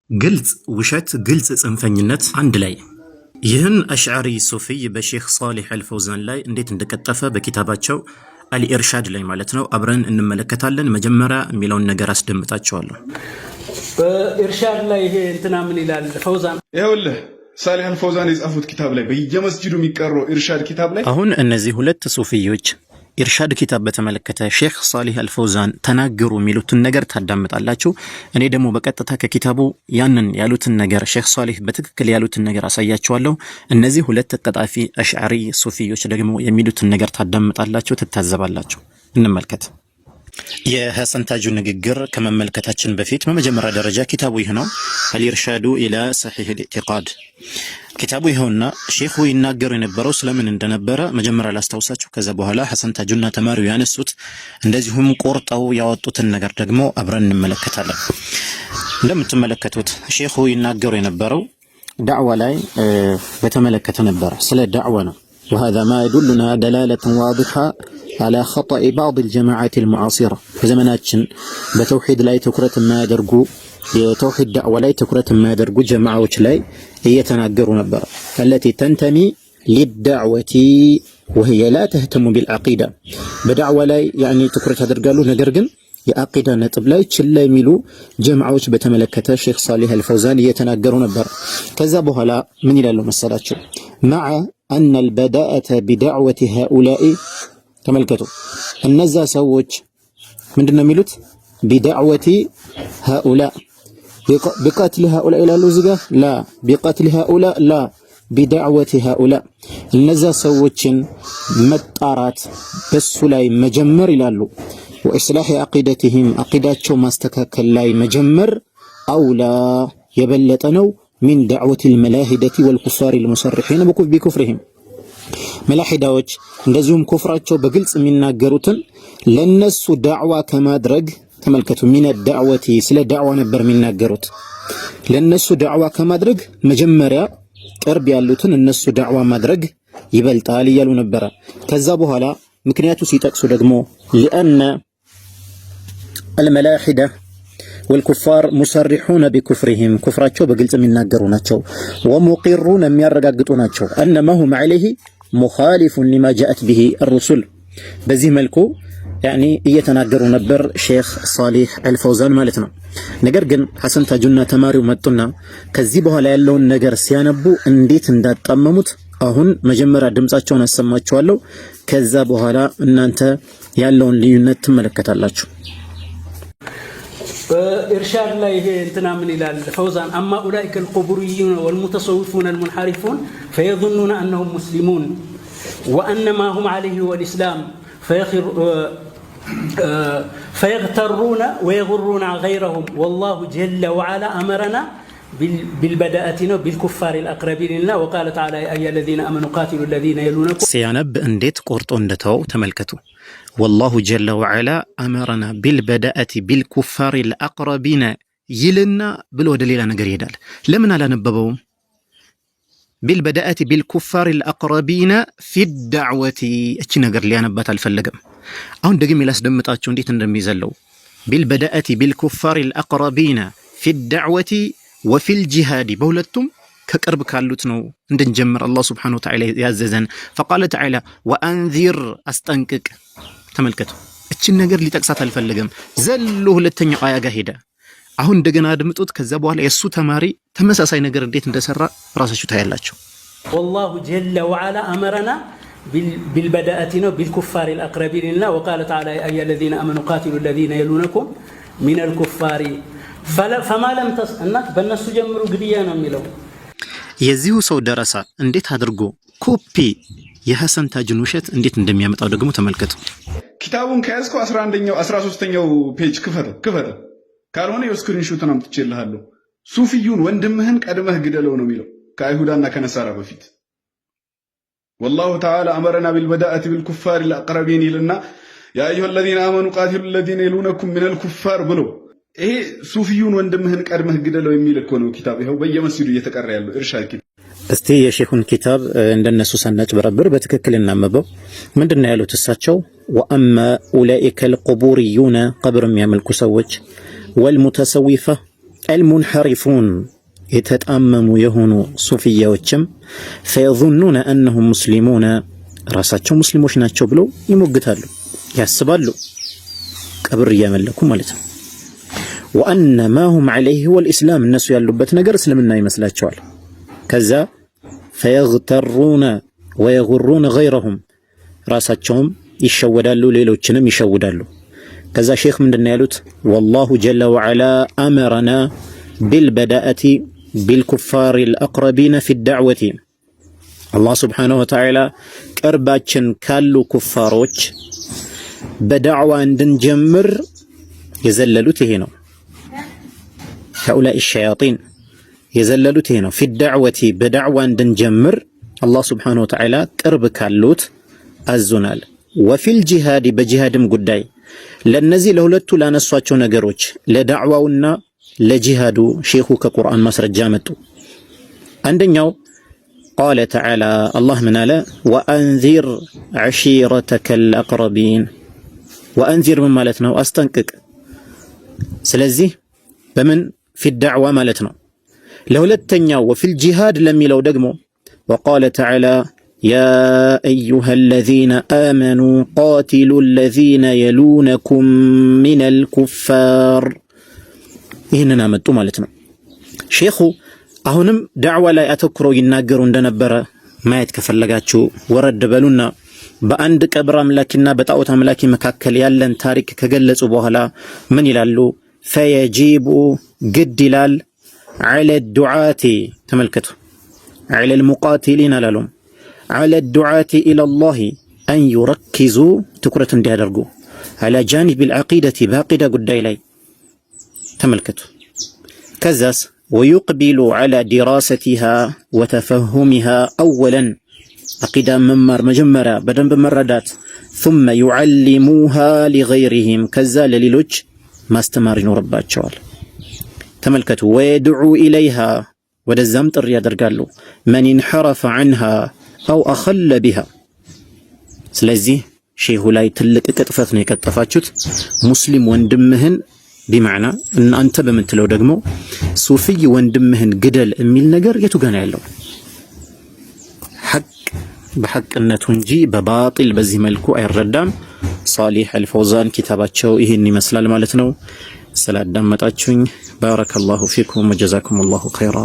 ግልጽ ውሸት፣ ግልጽ ጽንፈኝነት አንድ ላይ። ይህን አሽዓሪ ሱፊይ በሼክ ሷሊህ አልፈውዛን ላይ እንዴት እንደቀጠፈ በኪታባቸው አልኢርሻድ ላይ ማለት ነው አብረን እንመለከታለን። መጀመሪያ የሚለውን ነገር አስደምጣቸዋለሁ። በኢርሻድ ላይ ይሄ እንትና ምን ይላል ፈውዛን? ይኸውልህ ሷሊህ አልፈውዛን የጻፉት ኪታብ ላይ በየመስጂዱ የሚቀረው ኢርሻድ ኪታብ ላይ አሁን እነዚህ ሁለት ሱፊዮች ኢርሻድ ኪታብ በተመለከተ ሼክ ሷሊህ አልፈውዛን ተናገሩ የሚሉትን ነገር ታዳምጣላችሁ። እኔ ደግሞ በቀጥታ ከኪታቡ ያንን ያሉትን ነገር ሼክ ሷሊህ በትክክል ያሉትን ነገር አሳያችኋለሁ። እነዚህ ሁለት ቀጣፊ አሽዓሪ ሱፊዮች ደግሞ የሚሉትን ነገር ታዳምጣላችሁ፣ ትታዘባላችሁ። እንመልከት። የሐሰን ታጁ ንግግር ከመመልከታችን በፊት በመጀመሪያ ደረጃ ኪታቡ ይህ ነው፣ አልኢርሻዱ ኢላ ሰሒህ አልኢዕቲቃድ። ኪታቡ ይኸውና ሼኹ ይናገሩ የነበረው ስለምን እንደነበረ መጀመሪያ ላስታውሳችሁ። ከዛ በኋላ ሐሰን ታጁና ተማሪው ያነሱት እንደዚሁም ቆርጠው ያወጡትን ነገር ደግሞ አብረን እንመለከታለን። እንደምትመለከቱት ሼኹ ይናገሩ የነበረው ዳዕዋ ላይ በተመለከተ ነበር፣ ስለ ዳዕዋ ነው። وهذا ما يدلنا دلالة واضحة على خطأ بعض الجماعات المعاصرة በዘመናችን በተውሂድ ላይ ትኩረት የማያደርጉ የተውሂድ ዳዕዋ ላይ ትኩረት የማያደርጉ ጀማዓዎች ላይ እየተናገሩ ነበር። التي تنتمي للدعوة وهي لا تهتم بالعقيدة በዳዕዋ ላይ يعني ትኩረት ያደርጋሉ፣ ነገር ግን የአቂዳ ነጥብ ላይ ችላ የሚሉ ጀማዓዎች በተመለከተ ሼክ ሷሊህ አልፈውዛን እየተናገሩ ነበር። ከዛ በኋላ ምን ይላሉ መሰላችሁ? مع أن البداءة بدعوة هؤلاء ተመልከቱ፣ እነዛ ሰዎች ምንድነው የሚሉት? بدعوة هؤلاء بقتل هؤلاء ይላሉ እዚህ ጋር ላ بقتل هؤلاء لا بدعوة هؤلاء እነዛ ሰዎችን መጣራት በሱ ላይ መጀመር ይላሉ። وإصلاح عقيدتهم عقيداتቸው ማስተካከል ላይ መጀመር አውላ የበለጠ ነው من دعوة الملاحدة والكفار المصرحين بكفرهم መላሂዳዎች እንደዚሁም ኩፍራቸው በግልጽ የሚናገሩትን ለነሱ ዳዕዋ ከማድረግ ተመልከቱ። ሚነ ዳዕወቲ ስለ ዳዕዋ ነበር የሚናገሩት። ለነሱ ዳዕዋ ከማድረግ መጀመሪያ ቅርብ ያሉትን እነሱ ዳዕዋ ማድረግ ይበልጣል እያሉ ነበረ። ከዛ በኋላ ምክንያቱ ሲጠቅሱ ደግሞ لأن الملاحدة والكفار مصرحون بكفرهم كفراቸው በግልጽ የሚናገሩ ናቸው። ومقرون የሚያረጋግጡ ናቸው أنما هم عليه مخالف لما جاءت به الرسل በዚህ መልኩ ያኒ እየተናገሩ ነበር ሼክ ሷሊህ አልፈውዛን ማለት ነው። ነገር ግን ሐሰን ታጁና ተማሪው መጡና ከዚህ በኋላ ያለውን ነገር ሲያነቡ እንዴት እንዳጣመሙት አሁን መጀመሪያ ድምጻቸውን አሰማችኋለሁ። ከዛ በኋላ እናንተ ያለውን ልዩነት ትመለከታላችሁ። በኢርሻድ ላይ ይሄ እንትና ምን ይላል ፈውዛን? أما أولئك القبوريون والمتصوفون المنحرفون فيظنون أنهم مسلمون وأن ما هم عليه هو الإسلام فيغترون ويغرون غيرهم والله جل وعلا أمرنا بالبداءة بالكفار الأقربين لنا وقال تعالى يا أيها الذين آمنوا قاتلوا الذين يلونكم ሲያነብ እንዴት ቆርጦ እንደተው ተመልከቱ። والله جل وعلا أمرنا بالبداءة بالكفار الأقربين ይልና ብሎ ወደ ሌላ ነገር ይሄዳል። ለምን አላነበበውም? بالبداءة بالكفار الأقربين في الدعوة እቺ ነገር ሊያነባት አልፈለገም። አሁን ደግሜ ላስደምጣችሁ እንዴት እንደሚዘለው بالبداءة بالكفار الأقربين في الدعوة وفي الجهاد በሁለቱም ከቅርብ ካሉት ነው እንድንጀምር አላህ Subhanahu Wa Ta'ala ያዘዘን። فقال تعالى وأنذر አስጠንቅቅ። ተመልከቱ፣ እቺን ነገር ሊጠቅሳት አልፈለገም። ዘሎ ሁለተኛው አያ ጋር ሄደ። አሁን እንደገና አድምጡት። ከዛ በኋላ የሱ ተማሪ ተመሳሳይ ነገር እንዴት እንደሰራ ራሳችሁ ታያላችሁ። والله جل وعلا أمرنا بالبداءة بالكفار الأقربين لنا وقال تعالى يا أيها الذين آمنوا قاتلوا الذين يلونكم من الكفار فما لم تسألنا በእነሱ ጀምሩ ግድያ ነው የሚለው። የዚሁ ሰው ደረሳ እንዴት አድርጎ ኮፒ የሐሰን ታጁን ውሸት እንዴት እንደሚያመጣው ደግሞ ተመልከቱ። ኪታቡን ከያዝከው 11ኛው 13ኛው ፔጅ ክፈተው ካልሆነ የስክሪንሾቱን አምጥቼልሃለሁ። ሱፊዩን ወንድምህን ቀድመህ ግደለው ነው የሚለው ከአይሁዳና ከነሳራ በፊት። والله تعالى أمرنا بالبداءة بالكفار الأقربين لنا يا أيها الذين آمنوا قاتلوا الذين يلونكم من الكفار ብሎ ይሄ ሱፊዩን ወንድምህን ቀድመህ ግደለው የሚል እኮ ነው ኪታብ። ይሄው በየመስጂዱ እየተቀራ ያለው ኢርሻድ ኪታብ። እስቲ የሼኹን ኪታብ እንደነሱ ሰናጭ በረብር በትክክል እናመበው። ምንድነው ያሉት እሳቸው? وأما أولئك القبوريون قبر የሚያመልኩ ሰዎች والمتصوفة አልሙንሐሪፉን የተጣመሙ የሆኑ ሱፊያዎችም ፈየظኑነ አነሁም ሙስሊሙነ ራሳቸው ሙስሊሞች ናቸው ብለው ይሞግታሉ፣ ያስባሉ፣ ቀብር እያመለኩ ማለት ነው። ወአነ ማ ሁም ዐለይሂ ወልኢስላም እነሱ ያሉበት ነገር እስልምና ይመስላቸዋል። ከዛ ፈየግተሩነ ወየጉሩነ ገይረሁም ራሳቸውም ይሸወዳሉ፣ ሌሎችንም ይሸውዳሉ። ከዛ ሼክ ምንድነው ያሉት? ወላሁ ጀለ ወዐላ አመረና ቢልበዳአቲ ቢልኩፋሪ አልአቅረቢነ ፊ ዳዕወቲ አላህ ስብሓነሁ ወተዓላ ቅርባችን ካሉ ኩፋሮች በዳዕዋ እንድንጀምር የዘለሉት ይሄ ነው። ሃኡላኢ ሸያጢን የዘለሉት ይሄ ነው። ፊ ዳዕወቲ በዳዕዋ እንድንጀምር አላህ ስብሓነሁ ወተዓላ ቅርብ ካሉት አዞናል። ወፊል ጂሃዲ በጂሃድም ጉዳይ ለነዚህ ለሁለቱ ላነሷቸው ነገሮች ለዳዕዋውና ለጂሃዱ ሼኹ ከቁርአን ማስረጃ መጡ። አንደኛው ቃለ ተዓላ አላህ ምን አለ? ወአንዚር ዐሺረተከል አቅረቢን። ወአንዚር ምን ማለት ነው? አስጠንቅቅ። ስለዚህ በምን ፊ ዳዕዋ ማለት ነው። ለሁለተኛው ወፊል ጂሃድ ለሚለው ደግሞ ወቃለ ተዓላ ያ አዩሃ አለዚነ አመኑ ቃቲሉ አለዚነ የሉነኩም ሚነል ኩፋር። ይህንን አመጡ ማለት ነው። ሼኹ አሁንም ዳዕዋ ላይ አተኩረው ይናገሩ እንደነበረ ማየት ከፈለጋችሁ ወረድ በሉና በአንድ ቀብር አምላኪና በጣዖት አምላኪ መካከል ያለን ታሪክ ከገለጹ በኋላ ምን ይላሉ? ፈየጂቡ ግድ ይላል ዐለ ዱዓቲ ተመልከቱ፣ ዐለ ልሙቃቲሊን አላሉም፣ ዐለ ዱዓቲ ኢለላሂ አን ዩረኪዙ ትኩረት እንዲያደርጉ ዐላ ጃኒብ ልዐቂደቲ በዐቂዳ ጉዳይ ላይ ተመልከቱ። ከዛስ ወዩቅቢሉ ዐላ ዲራሰቲሃ ወተፈሁሚሃ አወለን አቂዳ መማር መጀመሪያ በደንብ መረዳት ثم ዩዓሊሙሃ ሊገይሪሂም ከዛ ለሌሎች ማስተማር ይኖርባቸዋል። ተመልከቱ ወየድዑ ኢለይሃ ወደዛም ጥሪ ያደርጋሉ። መን እንሐረፈ ዐንሃ አው አኸለ ቢሃ። ስለዚህ ሼሁ ላይ ትልቅ ቅጥፈት ነው የቀጠፋችሁት። ሙስሊም ወንድምህን ቢማዕና እናንተ በምትለው ደግሞ ሱፊይ ወንድምህን ግደል የሚል ነገር የቱ ገና ያለው? ሐቅ በሐቅነቱ እንጂ በባጢል በዚህ መልኩ አይረዳም። ሷሊህ አልፈውዛን ኪታባቸው ይህን ይመስላል ማለት ነው። ስላዳመጣችሁኝ ባረከላሁ ፊኩም ወጀዛኩሙላሁ ኸይራ።